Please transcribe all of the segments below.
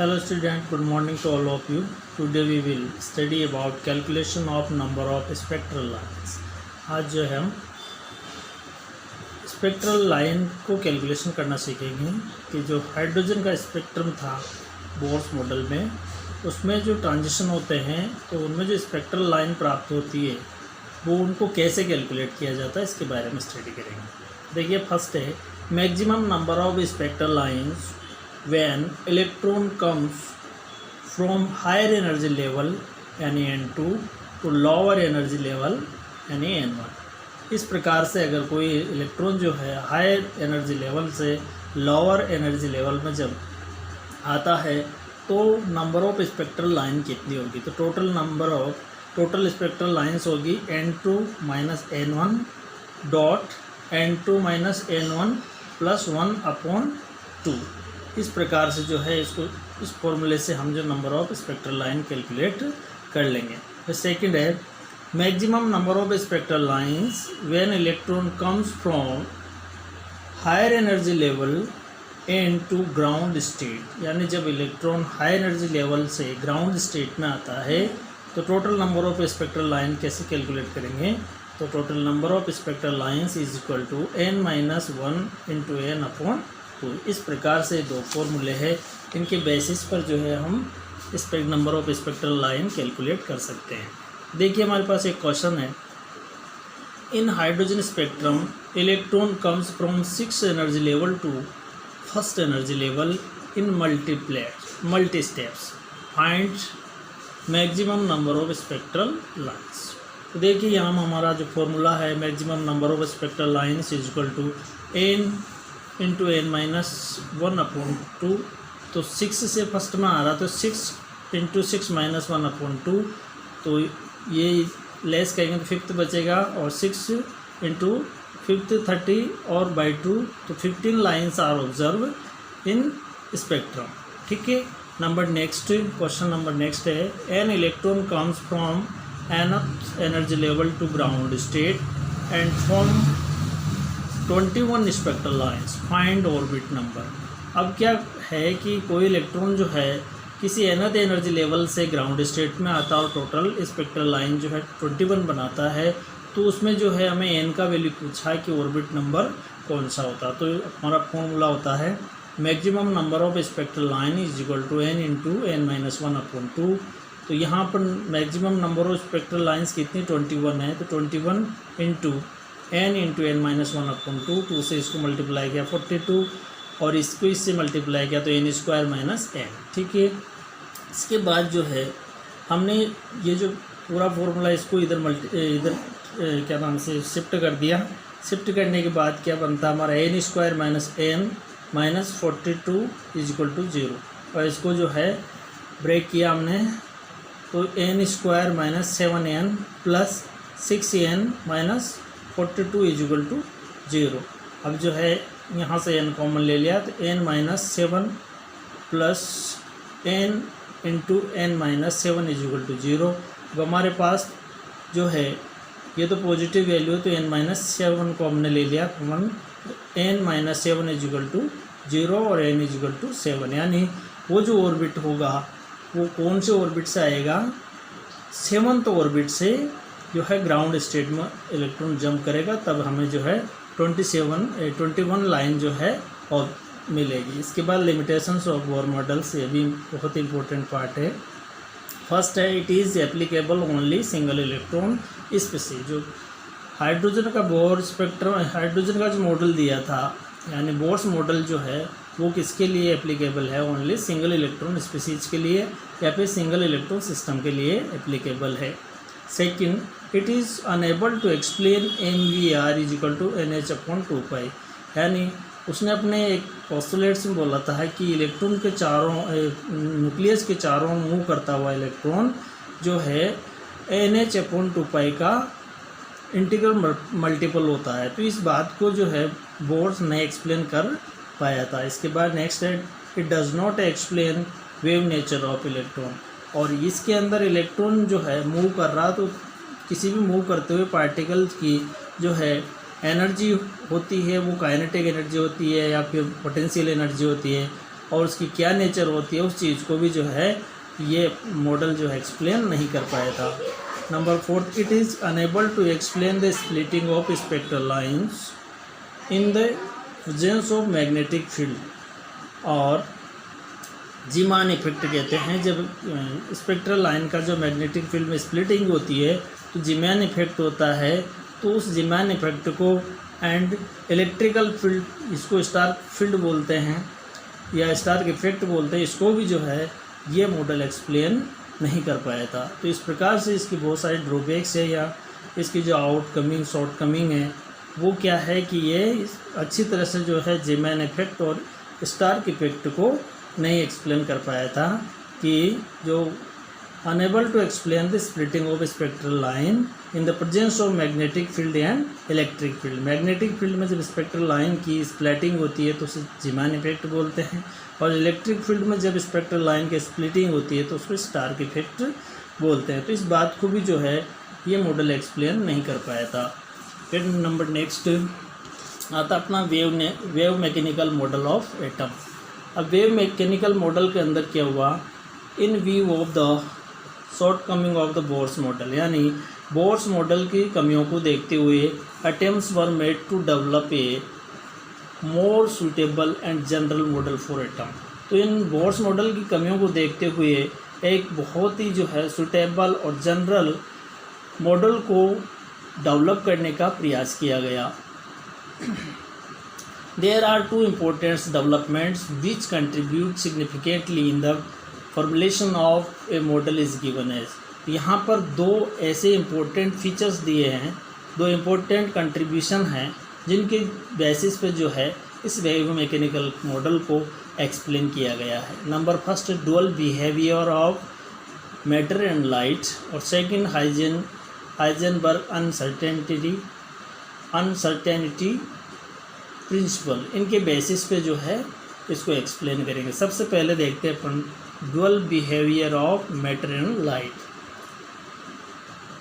Hello student, good morning to all of you. Today we will study about calculation of number of spectral lines. आज जो है हम spectral line को calculation करना सीखेंगे कि जो हाइड्रोजन का स्पेक्ट्रम था बोर्स मॉडल में, उसमें जो ट्रांजिशन होते हैं तो उनमें जो स्पेक्ट्रल लाइन प्राप्त होती है वो उनको कैसे कैलकुलेट किया जाता है, इसके बारे में स्टडी करेंगे। देखिए, फर्स्ट है maximum number of spectral lines when electron comes from higher energy level यानी N2 to lower energy level यानी N1। इस प्रकार से अगर कोई इलेक्ट्रॉन जो है हायर एनर्जी लेवल से लोअर एनर्जी लेवल में जब आता है तो नंबर ऑफ स्पेक्ट्रल लाइन कितनी होगी, तो टोटल स्पेक्ट्रल लाइंस होगी N2 minus N1 dot N2 minus N1 plus 1/2। इस प्रकार से जो है इसको इस फॉर्मूले से हम जो number of spectral line calculate कर लेंगे। तो सेकंड है maximum number of spectral lines when electron comes from higher energy level N to ground state, यानी जब इलेक्ट्रॉन हाई एनर्जी लेवल से ग्राउंड स्टेट में आता है तो total number of spectral line कैसे कैलकुलेट करेंगे, तो total number of spectral lines is equal to n-1 into n/2। तो इस प्रकार से दो फॉर्मूले हैं, इनके बेसिस पर जो है हम number of spectral line calculate कर सकते हैं। देखिए, हमारे पास एक क्वेश्चन है, in hydrogen spectrum electron comes from 6 energy level to first energy level in multi steps, find maximum number of spectral lines. तो देखिए, यहाँ हमारा जो फॉर्मूला है maximum number of spectral lines is equal to n into n-1/2। तो 6 से first में आ रहा तो 6 इंटू 6 माइनस 1/2, तो ये लेस करेंगे तो फिफ्थ बचेगा, और 6 इंटू फिफ्थ 30 और बाई 2, तो 15 lines are observe in spectrum. ठीक है। क्वेश्चन नंबर नेक्स्ट है an electron comes from nth energy level to ground state and from 21 spectral lines, find orbit number. अब क्या है कि कोई इलेक्ट्रॉन जो है किसी nth एनर्जी लेवल से ग्राउंड स्टेट में आता है और टोटल स्पेक्ट्रल लाइन जो है 21 बनाता है, तो उसमें जो है हमें n का वैल्यू पूछा है कि ऑर्बिट नंबर कौन सा होता है। तो हमारा फॉर्मूला होता है maximum number of spectral line is equal to n into n-1/2। तो यहाँ पर maximum number of spectral lines कितनी 21 है, तो 21 इंटू n इंटू n-1/2, तो उसे इसको मल्टीप्लाई किया 42 और इसको इससे मल्टीप्लाई किया तो n² माइनस n। ठीक है। इसके बाद जो है हमने ये जो पूरा फॉर्मूला इसको इधर क्या नाम से शिफ्ट कर दिया। शिफ्ट करने के बाद क्या बनता है हमारा n² minus n minus 42 is equal to 0, और इसको जो है ब्रेक किया हमने तो n² minus 7n plus 6n minus 42 is equal to 0। अब जो है यहाँ से n कॉमन ले लिया तो n-7 plus n into n-7 is equal to 0। अब हमारे पास जो है ये तो पॉजिटिव वैल्यू है तो n-7 को हमने ले लिया common, n-7 is equal to 0 और n इज इक्वल टू 7, यानी वो जो ऑर्बिट होगा वो कौन से ऑर्बिट से आएगा, 7th ऑर्बिट से जो है ग्राउंड स्टेट में इलेक्ट्रॉन जंप करेगा, तब हमें जो है 21 लाइन जो है और मिलेगी। इसके बाद लिमिटेशंस ऑफ बोर मॉडल्स, ये भी बहुत इंपॉर्टेंट पार्ट है। फर्स्ट है it is applicable only single electron species. जो हाइड्रोजन का बोर स्पेक्ट्रम, हाइड्रोजन का जो मॉडल दिया था यानी बोर्स मॉडल जो है वो किसके लिए एप्लीकेबल है, ओनली सिंगल इलेक्ट्रॉन स्पीसीज के लिए या फिर सिंगल इलेक्ट्रॉन सिस्टम के लिए एप्लीकेबल है। Second, it is unable to explain MVR is equal to NH/2π, यानी उसने अपने एक पोस्टुलेट्स में बोला था कि इलेक्ट्रॉन के चारों न्यूक्लियस के चारों मूव करता हुआ इलेक्ट्रॉन जो है NH/2π का इंटीग्रल मल्टीपल होता है। तो इस बात को जो है बोर्स ने एक्सप्लेन कर पाया था। इसके बाद नेक्स्ट है it does not explain wave nature of electron, और इसके अंदर इलेक्ट्रॉन जो है मूव कर रहा तो किसी भी मूव करते हुए पार्टिकल की जो है एनर्जी होती है वो काइनेटिक एनर्जी होती है या फिर पोटेंशियल एनर्जी होती है, और उसकी क्या नेचर होती है उस चीज़ को भी जो है ये मॉडल जो है एक्सप्लेन नहीं कर पाया था। Number 4, it is unable to explain the splitting of spectral lines in the presence of magnetic field. और जीमान इफेक्ट कहते हैं, जब स्पेक्ट्रल लाइन का जो मैग्नेटिक फील्ड में स्प्लिटिंग होती है तो जीमान इफेक्ट होता है। तो उस जीमान इफेक्ट को एंड इलेक्ट्रिकल फील्ड, इसको स्टार्क फील्ड बोलते हैं या स्टार्क इफेक्ट बोलते हैं, इसको भी जो है ये मॉडल एक्सप्लेन नहीं कर पाया था। तो इस प्रकार से इसकी बहुत सारी ड्रॉबैक्स है या इसकी जो आउटकमिंग शॉर्टकमिंग है वो क्या है कि ये अच्छी तरह से जो है जीमान इफेक्ट और स्टार्क इफेक्ट को नहीं एक्सप्लेन कर पाया था, कि जो unable to explain the splitting of spectral line in the presence of magnetic field and electric field. Magnetic field में जब स्पेक्ट्रल लाइन की स्प्लिटिंग होती है तो उसे जीमान इफेक्ट बोलते हैं, और इलेक्ट्रिक फील्ड में जब स्पेक्ट्रल लाइन की स्प्लिटिंग होती है तो उसको स्टार्क इफेक्ट बोलते हैं। तो इस बात को भी जो है ये मॉडल एक्सप्लेन नहीं कर पाया था। फिर नंबर नेक्स्ट आता अपना wave mechanical model of atom. अब वेव मैकेनिकल मॉडल के अंदर क्या हुआ, in view of the shortcoming of the Bohr's model, यानी बोर्स मॉडल की कमियों को देखते हुए attempts were made to develop a more suitable and general model for atom. तो इन बोर्स मॉडल की कमियों को देखते हुए एक बहुत ही जो है सूटेबल और जनरल मॉडल को डेवलप करने का प्रयास किया गया। There are two important developments which contribute significantly in the formulation of a model is given as। यहाँ पर दो ऐसे इम्पोर्टेंट फीचर्स दिए हैं, दो इम्पोर्टेंट कंट्रीब्यूशन हैं जिनके बेसिस पे जो है इस वेव मैकेनिकल मॉडल को एक्सप्लेन किया गया है। Number first, dual behaviour of matter and light, और सेकंड हाइजेनबर्ग अनसर्टेनिटी प्रिंसिपल। इनके बेसिस पे जो है इसको एक्सप्लेन करेंगे। सबसे पहले देखते हैं अपन dual behaviour of matter and light.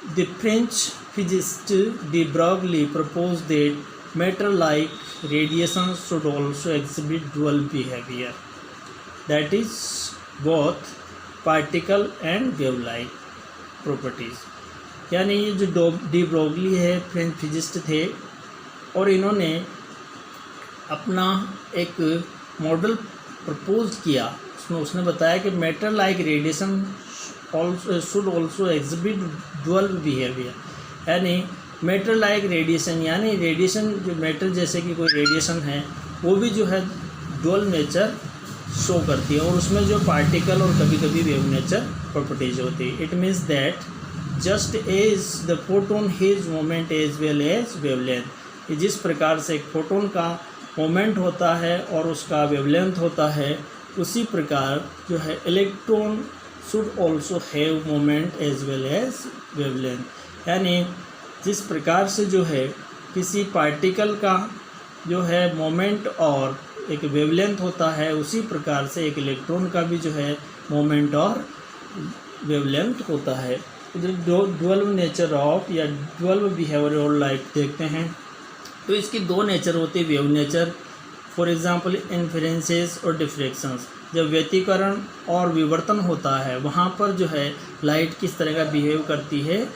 The French physicist de Broglie propose that matter like radiation should also exhibit dual behaviour, that is both particle and wave like properties. यानी ये जो डी ब्रॉगली है, French physicist थे, और इन्होंने अपना एक model propose किया। उसने बताया कि matter like radiation should also exhibit dual behaviour, यानी मैटर लाइक रेडिएशन, यानी रेडिएशन जो मैटर जैसे कि कोई रेडिएशन है वो भी जो है डुअल नेचर शो करती है, और उसमें जो पार्टिकल और कभी कभी वेव नेचर प्रॉपर्टीज होती है। It means that just as the photon has moment as well as wavelength. जिस प्रकार से एक फोटोन का मोमेंट होता है और उसका वेवलेंथ होता है, उसी प्रकार जो है electron should also have moment as well as wavelength. यानी जिस प्रकार से जो है किसी पार्टिकल का जो है मोमेंट और एक वेवलेंथ होता है, उसी प्रकार से एक इलेक्ट्रॉन का भी जो है मोमेंट और वेवलेंथ होता है। डुअल नेचर ऑफ या डुअल बिहेवियर ऑफ लाइट देखते हैं तो इसकी दो नेचर होती है, wave nature, for example inferences और डिफ्रेक्शंस। जब व्यतिकरण और विवर्तन होता है वहाँ पर जो है लाइट किस तरह का बिहेव करती है,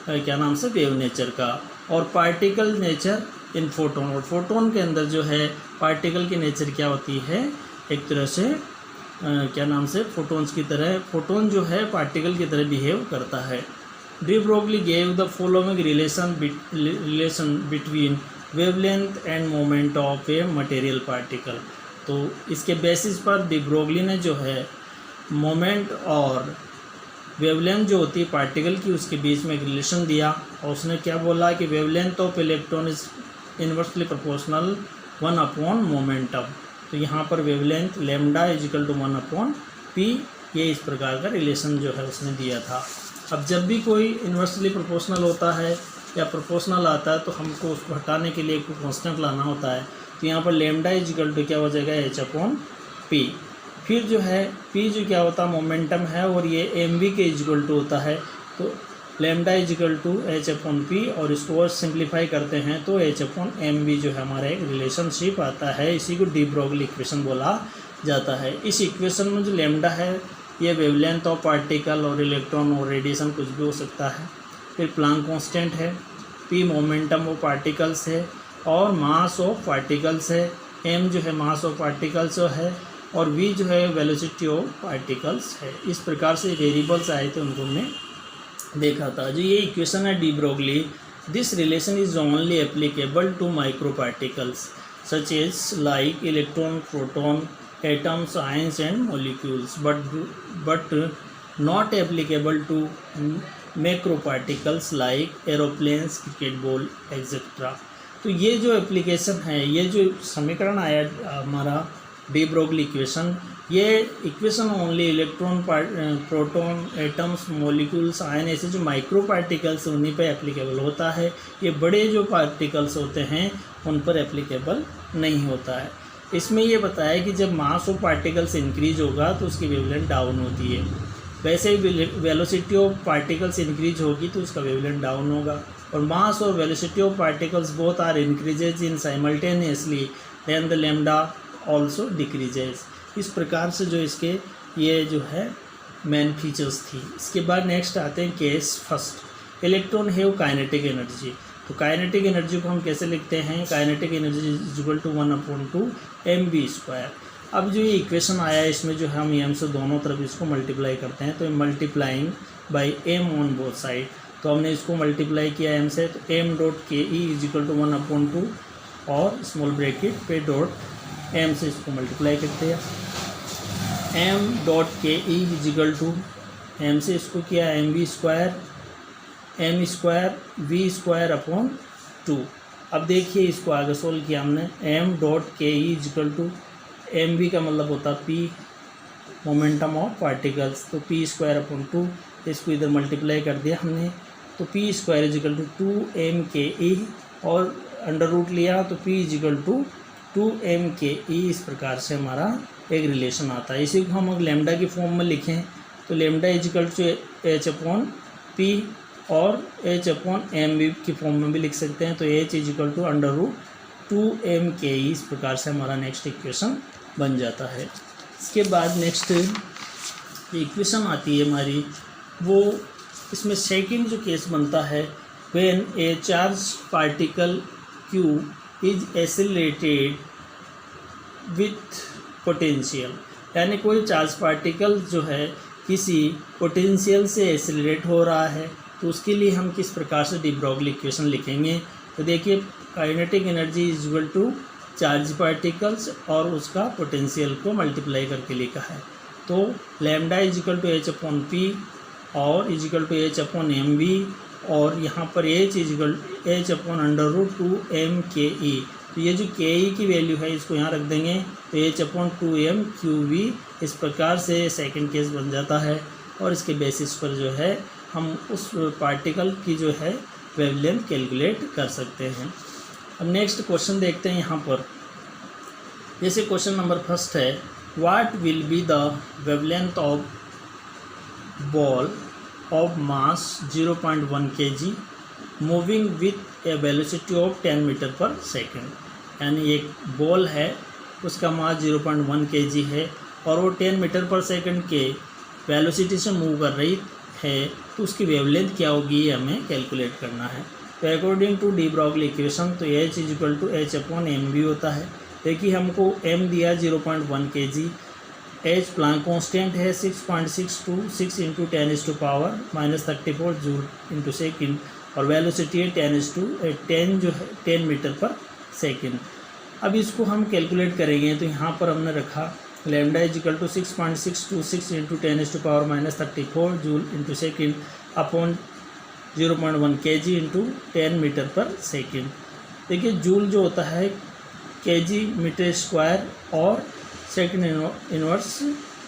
क्या नाम से, वेव नेचर का। और पार्टिकल नेचर इन फोटोन, और फोटोन के अंदर जो है पार्टिकल की नेचर क्या होती है, एक तरह से क्या नाम से, फोटोन्स की तरह, फोटोन जो है पार्टिकल की तरह बिहेव करता है। De Broglie gave the following relation between wavelength end moment of a material particle. तो इसके बेसिस पर डी ब्रोगली ने जो है मोमेंट और वेवलेंथ जो होती है पार्टिकल की, उसके बीच में एक रिलेशन दिया, और उसने क्या बोला कि wavelength of electron is inversely proportional 1 momentum. तो यहाँ पर wavelength lambda is equal to 1/p, ये इस प्रकार का रिलेशन जो है उसने दिया था। अब जब भी कोई इन्वर्सली प्रोपोर्शनल होता है या प्रोपोर्शनल आता है तो हमको उसको हटाने के लिए कोई कांस्टेंट लाना होता है। तो यहाँ पर लैम्डा इज इक्वल टू क्या हो जाएगा, h/p। फिर जो है p जो क्या होता है, मोमेंटम है, और ये mv के इज इक्वल टू होता है। तो lambda is equal to h/p, और इसको और सिंप्लीफाई करते हैं तो h/mv जो है हमारा एक रिलेशनशिप आता है। इसी को डी ब्रोगली इक्वेशन बोला जाता है। इस इक्वेशन में जो लैम्डा है ये वेवलेंथ ऑफ पार्टिकल और इलेक्ट्रॉन और रेडिएशन कुछ भी हो सकता है। फिर प्लांक कांस्टेंट है, पी मोमेंटम ऑफ पार्टिकल्स है और मास ऑफ पार्टिकल्स है, एम जो है मास ऑफ पार्टिकल्स है और वी जो है वेलोसिटी ऑफ पार्टिकल्स है। इस प्रकार से वेरिएबल्स आए थे उनको हमने देखा था। जो ये इक्वेशन है de Broglie, this relation is only applicable to micro particles such as like electron, proton, atoms, ions and molecules but not applicable to macro particles like aeroplanes, cricket ball etcetera. तो ये जो application है, ये जो समीकरण आया हमारा D Broglie equation, ये equation only electron, proton, atoms, molecules, ion ऐसे जो माइक्रो पार्टिकल्स उन्हीं पे एप्लीकेबल होता है। ये बड़े जो पार्टिकल्स होते हैं उन पर एप्लीकेबल नहीं होता है। इसमें ये बताया कि जब मास ऑफ पार्टिकल्स इंक्रीज होगा तो उसकी वेवलेंथ डाउन होती है, वैसे ही वेलोसिटी ऑफ पार्टिकल्स इंक्रीज होगी तो उसका वेवलेंथ डाउन होगा। और मास और velocity of particles both are increases in simultaneously then the lambda also decreases. इस प्रकार से जो इसके ये जो है मेन फीचर्स थी। इसके बाद नेक्स्ट आते हैं case first, electron have kinetic energy. तो काइनेटिक एनर्जी को हम कैसे लिखते हैं, kinetic energy is equal to 1/2 mv²। अब जो ये इक्वेशन आया है इसमें जो है हम एम से दोनों तरफ इसको मल्टीप्लाई करते हैं, तो multiplying by M on both side. तो हमने इसको मल्टीप्लाई किया एम से, तो M dot K E is equal to 1/2 और स्मॉल ब्रैकेट पे डॉट एम से इसको मल्टीप्लाई करते हैं। M dot K E is equal to M से इसको किया mv², m²v²/2। अब देखिए इसको आगे सोल्व किया हमने, M dot K E is equal to M V का मतलब होता है पी मोमेंटम ऑफ पार्टिकल्स, तो p²/2 इसको इधर मल्टीप्लाई कर दिया हमने, तो p² is equal to 2mke और अंडर रूट लिया तो p is equal to 2mke। इस प्रकार से हमारा एक रिलेशन आता है। इसी को हम अगर लैम्डा की फॉर्म में लिखें तो lambda is equal to h/p और h/mv की फॉर्म में भी लिख सकते हैं, तो h is equal to under root 2mke। इस प्रकार से हमारा नेक्स्ट इक्वेशन बन जाता है। इसके बाद नेक्स्ट इक्वेशन आती है हमारी, वो इसमें सेकंड जो केस बनता है, when A charge particle q is accelerated with potential, यानी कोई चार्ज पार्टिकल जो है किसी पोटेंशियल से एक्सेलरेट हो रहा है, तो उसके लिए हम किस प्रकार से डी ब्रोगली इक्वेशन लिखेंगे। तो देखिए kinetic energy is equal to charge particles और उसका पोटेंशियल को मल्टीप्लाई करके लिखा है, तो lambda is equal to h/p और इज इक्वल टू h/mv और यहाँ पर h इज इक्वल h/अंडर रूट 2mke। तो ये जो ke की वैल्यू है इसको यहाँ रख देंगे, तो h/2mqv। इस प्रकार से सेकंड केस बन जाता है और इसके बेसिस पर जो है हम उस पार्टिकल की जो है वेवलेंथ कैलकुलेट कर सकते हैं। अब नेक्स्ट क्वेश्चन देखते हैं यहाँ पर। जैसे क्वेश्चन नंबर फर्स्ट है, what will be the wavelength of ball of mass 0.1 kg moving with a velocity of 10 metre per second. यानी एक बॉल है उसका मास 0.1 kg है और वो 10 मीटर पर सेकेंड के वेलोसिटी से मूव कर रही है, तो उसकी वेवलेंथ क्या होगी ये हमें कैलकुलेट करना है। तो according to de Broglie equation तो h is equal to h/mv होता है। देखिए हमको m दिया 0.1 kg, h प्लांक कांस्टेंट है 6.626 × 10⁻⁻34 जूल इंटू सेकेंड और वेलोसिटी है 10 जो है 10 मीटर पर सेकेंड। अब इसको हम कैलकुलेट करेंगे, तो यहाँ पर हमने रखा lambda is equal to 6.626 × 10⁻⁻34 joule into second upon 0.1 kg into 10 metre per second. देखिए जूल जो होता है kg मीटर स्क्वायर और सेकेंड इनवर्स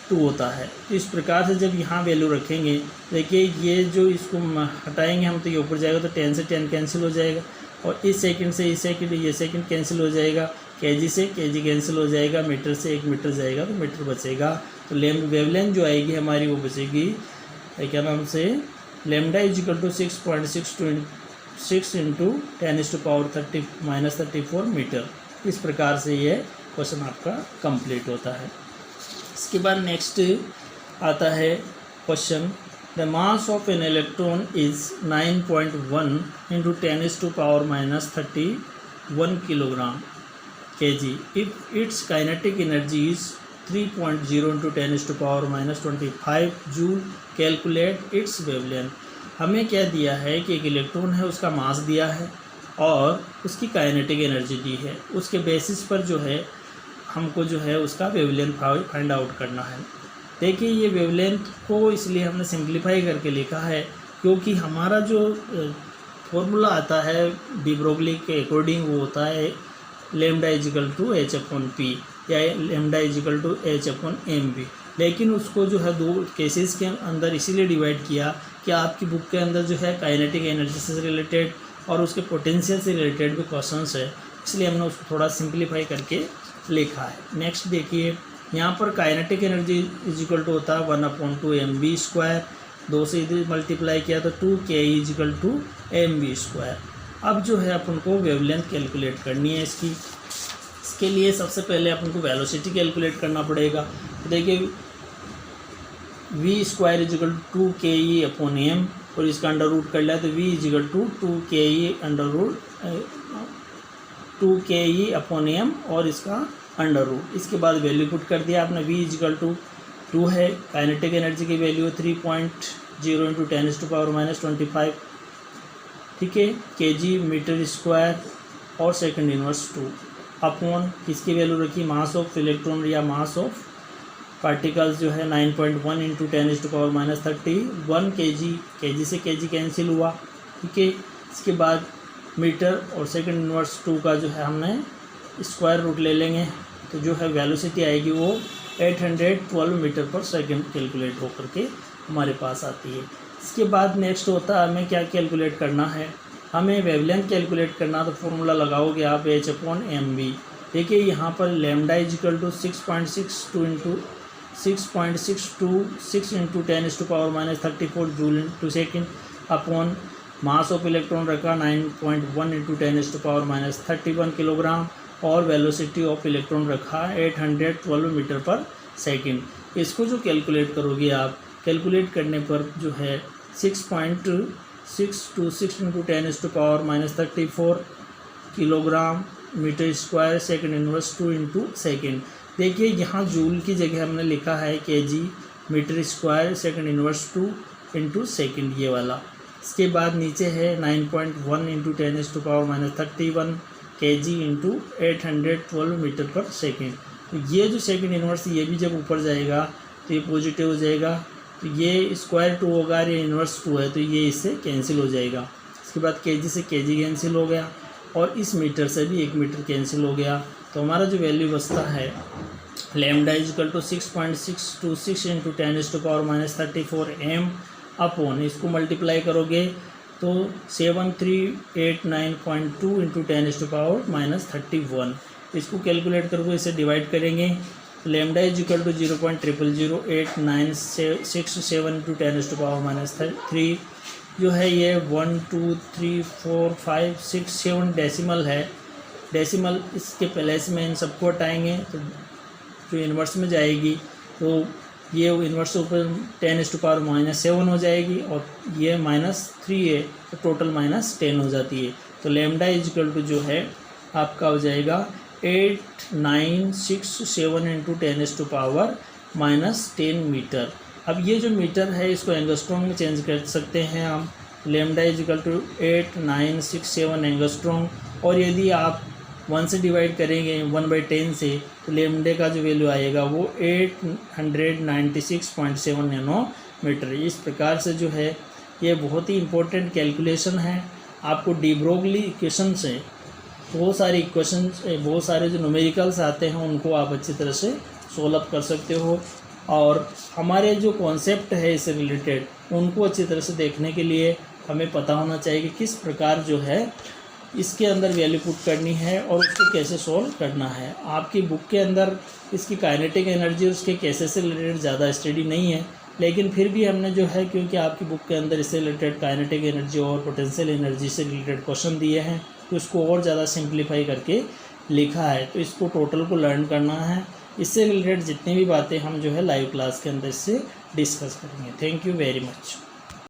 2 होता है। तो इस प्रकार से जब यहाँ वैल्यू रखेंगे, देखिए ये जो इसको हटाएंगे हम तो ये ऊपर जाएगा, तो 10 से 10 कैंसिल हो जाएगा और इस सेकंड से इस सेकंड ये सेकंड कैंसिल हो जाएगा, kg से kg कैंसिल हो जाएगा, मीटर से 1 मीटर जाएगा तो मीटर बचेगा। तो वेवलेंथ जो आएगी हमारी वो बचेगी क्या नाम से, lambda is equal to 6.626 into 10⁻⁻34 metre. इस प्रकार से ये क्वेश्चन आपका कंप्लीट होता है। इसके बाद नेक्स्ट आता है question, the mass of an electron is 9.1 into 10⁻³ kilogram kg if its kinetic energy is 3.0 into 10⁻25 joule, calculate its wavelength. हमें क्या दिया है कि एक इलेक्ट्रॉन है, उसका मास दिया है और उसकी काइनेटिक एनर्जी दी है, उसके बेसिस पर जो है हमको जो है उसका वेवलेंथ फाइंड आउट करना है। देखिए ये वेवलेंथ को इसलिए हमने सिंप्लीफाई करके लिखा है क्योंकि हमारा जो फॉर्मूला आता है डी ब्रोगली के अकॉर्डिंग वो होता है लैम्डा इजिकल टू h/p या लैम्डा इजिकल टू h/mv, लेकिन उसको जो है दो केसेस के अंदर इसीलिए डिवाइड किया कि आपकी बुक के अंदर जो है काइनेटिक एनर्जी से रिलेटेड और उसके पोटेंशियल से रिलेटेड भी क्वेश्चंस है, इसलिए हमने उसको थोड़ा सिंप्लीफाई करके लिखा है। नेक्स्ट देखिए, यहाँ पर काइनेटिक एनर्जी इजिकल टू होता है 1/2mv², 2 से इधर मल्टीप्लाई किया तो 2k इजिकल टू mv²। अब जो है अपन को वेवलेंथ कैलकुलेट करनी है इसके लिए सबसे पहले अपन को वेलोसिटी कैलकुलेट करना पड़ेगा। तो देखिए v² इजिकल टू 2ke/m और इसका अंडर रूट कर लिया तो v इजिकल टू 2ke/m और इसका अंडर रूट। इसके बाद वैल्यू पुट कर दिया आपने, v इजिकल टू 2 है, काइनेटिक एनर्जी की वैल्यू 3.0 इंटू 10⁻25, ठीक है, kg मीटर स्क्वायर और सेकंड इनवर्स 2 अपॉन किसकी वैल्यू रखी, मास ऑफ इलेक्ट्रॉन या मास ऑफ पार्टिकल्स जो है 9.1 इंटू 10⁻31 kg से kg कैंसिल हुआ, ठीक है। इसके बाद मीटर और सेकंड इनवर्स 2 का जो है हमने स्क्वायर रूट ले लेंगे तो जो है वेलोसिटी आएगी वो 812 मीटर पर सेकंड कैलकुलेट होकर के हमारे पास आती है। इसके बाद नेक्स्ट होता है हमें क्या कैलकुलेट करना है, हमें वेवलेंथ कैलकुलेट करना, तो फॉर्मूला लगाओगे आप h/mv। देखिए यहाँ पर lambda is equal to 6.6 into 10⁻34 joule to second upon mass of electron रखा 9.1 इंटू 10⁻31 किलोग्राम और वेलोसिटी ऑफ इलेक्ट्रॉन रखा 812 मीटर पर सेकेंड। इसको जो कैलकुलेट करोगे आप, कैलकुलेट करने पर जो है 6.626 into 10⁻34 kilogram metre square second inverse 2 into second. देखिए यहाँ जूल की जगह हमने लिखा है kg metre square second inverse 2 into second, ये वाला। इसके बाद नीचे है 9.1 into 10⁻31 kg into 812 metre per second. तो ये जो सेकंड इनवर्स ये भी जब ऊपर जाएगा तो ये पॉजिटिव हो जाएगा, तो ये स्क्वायर 2 होगा, ये इनवर्स 2 है तो ये इससे कैंसिल हो जाएगा। इसके बाद kg से kg कैंसिल हो गया और इस मीटर से भी 1 मीटर कैंसिल हो गया, तो हमारा जो वैल्यू बचता है lambda is equal to 6.626 into 10⁻34 m upon, इसको मल्टीप्लाई करोगे तो 7389.2 इंटू 10⁻31। इसको कैलकुलेट करोगे, इसे डिवाइड करेंगे, लैम्डा इजिकल टू 0.0008967 इंटू 10⁻3 जो है ये 1 2 3 4 5 6 7 डेसिमल है। डेसिमल इसके प्लेस में इन सबको हटाएंगे तो जो इन्वर्स में जाएगी तो ये इन्वर्स ऊपर 10⁻7 हो जाएगी और ये -3 है तो टोटल -10 हो जाती है। तो लैम्डा इजिकल टू जो है आपका हो जाएगा 8967 इंटू 10⁻10 मीटर। अब ये जो मीटर है इसको एंगस्ट्रॉम में चेंज कर सकते हैं हम, लैम्डा इजिकल टू 8967 एंगस्ट्रॉम, और यदि आप 1 से डिवाइड करेंगे 1/10 से तो लैम्डे का जो वैल्यू आएगा वो 896.7 नैनोमीटर। इस प्रकार से जो है ये बहुत ही इम्पोर्टेंट कैलकुलेशन है। आपको डी ब्रोगली इक्वेशन से बहुत सारे जो न्यूमेरिकल्स आते हैं उनको आप अच्छी तरह से सोल्व कर सकते हो, और हमारे जो कॉन्सेप्ट है इससे रिलेटेड उनको अच्छी तरह से देखने के लिए हमें पता होना चाहिए कि किस प्रकार जो है इसके अंदर वैल्यू पुट करनी है और उसको कैसे सॉल्व करना है। आपकी बुक के अंदर इसकी काइनेटिक एनर्जी उसके कैसे से रिलेटेड ज़्यादा स्टडी नहीं है, लेकिन फिर भी हमने जो है क्योंकि आपकी बुक के अंदर इससे रिलेटेड काइनेटिक एनर्जी और पोटेंशियल एनर्जी से रिलेटेड क्वेश्चन दिए हैं तो इसको और ज़्यादा सिंप्लीफाई करके लिखा है। तो इसको टोटल को लर्न करना है इससे रिलेटेड जितनी भी बातें हम जो है लाइव क्लास के अंदर से डिस्कस करेंगे। Thank you very much.